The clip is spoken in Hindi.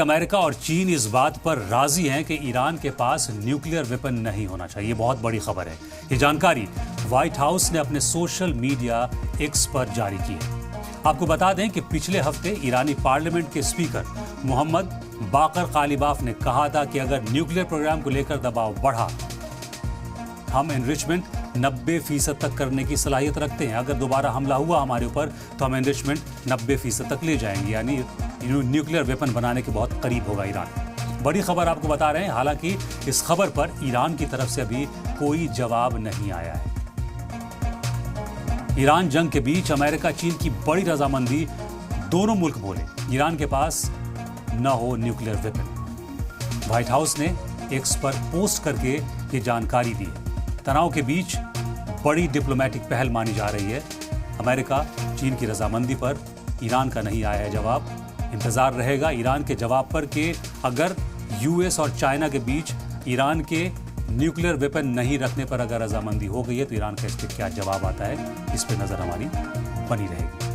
अमेरिका और चीन इस बात पर राजी हैं कि ईरान के पास न्यूक्लियर वेपन नहीं होना चाहिए। बहुत बड़ी खबर है। ये जानकारी व्हाइट हाउस ने अपने सोशल मीडिया एक्स पर जारी की है। आपको बता दें कि पिछले हफ्ते ईरानी पार्लियामेंट के स्पीकर मोहम्मद बाकर कालिबाफ ने कहा था कि अगर न्यूक्लियर प्रोग्राम को लेकर दबाव बढ़ा, हम एनरिचमेंट 90% तक करने की सलाहियत रखते हैं। अगर दोबारा हमला हुआ हमारे ऊपर तो हम एनरिचमेंट 90% तक ले जाएंगे, यानी न्यूक्लियर वेपन बनाने के बहुत करीब होगा ईरान। बड़ी खबर आपको बता रहे हैं। हालांकि इस खबर पर ईरान की तरफ से अभी कोई जवाब नहीं आया है। ईरान जंग के बीच अमेरिका चीन की बड़ी रजामंदी, दोनों मुल्क बोले ईरान के पास न हो न्यूक्लियर वेपन। व्हाइट हाउस ने एक्स पर पोस्ट करके ये जानकारी दी है। तनाव के बीच बड़ी डिप्लोमेटिक पहल मानी जा रही है। अमेरिका चीन की रजामंदी पर ईरान का नहीं आया है जवाब। इंतजार रहेगा ईरान के जवाब पर कि अगर यूएस और चाइना के बीच ईरान के न्यूक्लियर वेपन नहीं रखने पर अगर रजामंदी हो गई है तो ईरान का इस पर क्या जवाब आता है, इस पर नजर हमारी बनी रहेगी।